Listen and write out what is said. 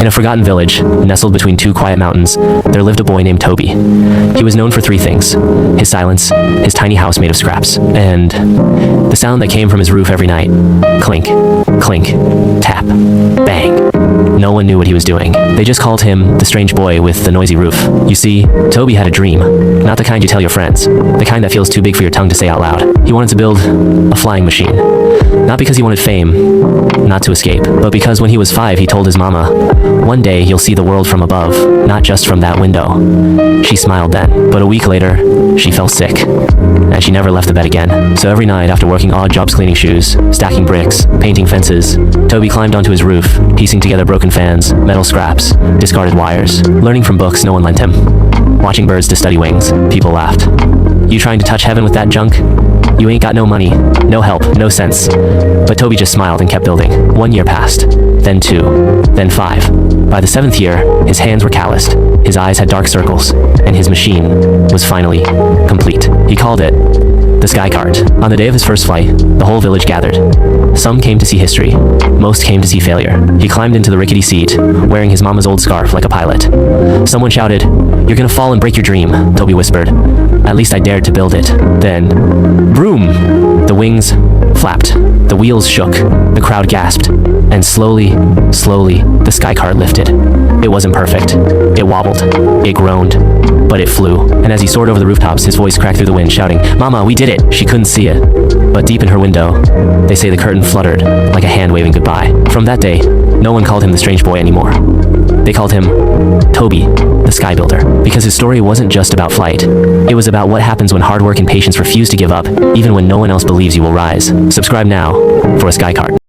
In a forgotten village, nestled between two quiet mountains, there lived a boy named Toby. He was known for three things: his silence, his tiny house made of scraps, and the sound that came from his roof every night. Clink, clink, tap, bang. No one knew what he was doing. They just called him the strange boy with the noisy roof. You see, Toby had a dream. Not the kind you tell your friends. The kind that feels too big for your tongue to say out loud. He wanted to build a flying machine. Not because he wanted fame, not to escape, but because when he was 5, he told his mama, "One day you'll see the world from above, not just from that window." She smiled then, but a week later, she fell sick, and she never left the bed again. So every night, after working odd jobs cleaning shoes, stacking bricks, painting fences, Toby climbed onto his roof, piecing together broken fans, metal scraps, discarded wires, learning from books no one lent him, watching birds to study wings. People laughed. "You trying to touch heaven with that junk? You ain't got no money, no help, no sense." But Toby just smiled and kept building. 1 year passed, then 2, then 5. By the 7th year, his hands were calloused, his eyes had dark circles, and his machine was finally complete. He called it the Sky Cart. On the day of his first flight, the whole village gathered. Some came to see history, most came to see failure. He climbed into the rickety seat, wearing his mama's old scarf like a pilot. Someone shouted, "You're gonna fall and break your dream," Toby whispered. "At least I dared to build it." Then, vroom! The wings flapped, the wheels shook, the crowd gasped, and slowly, the Sky Cart lifted. It wasn't perfect. It wobbled, it groaned, but it flew. And as he soared over the rooftops, his voice cracked through the wind, shouting, "Mama, we did it!" She couldn't see it, but deep in her window, they say the curtain fluttered like a hand waving goodbye. From that day, no one called him the strange boy anymore. They called him Toby, the Sky Builder, because his story wasn't just about flight. It was about what happens when hard work and patience refuse to give up, even when no one else believes you will rise. Subscribe now for a Sky Cart.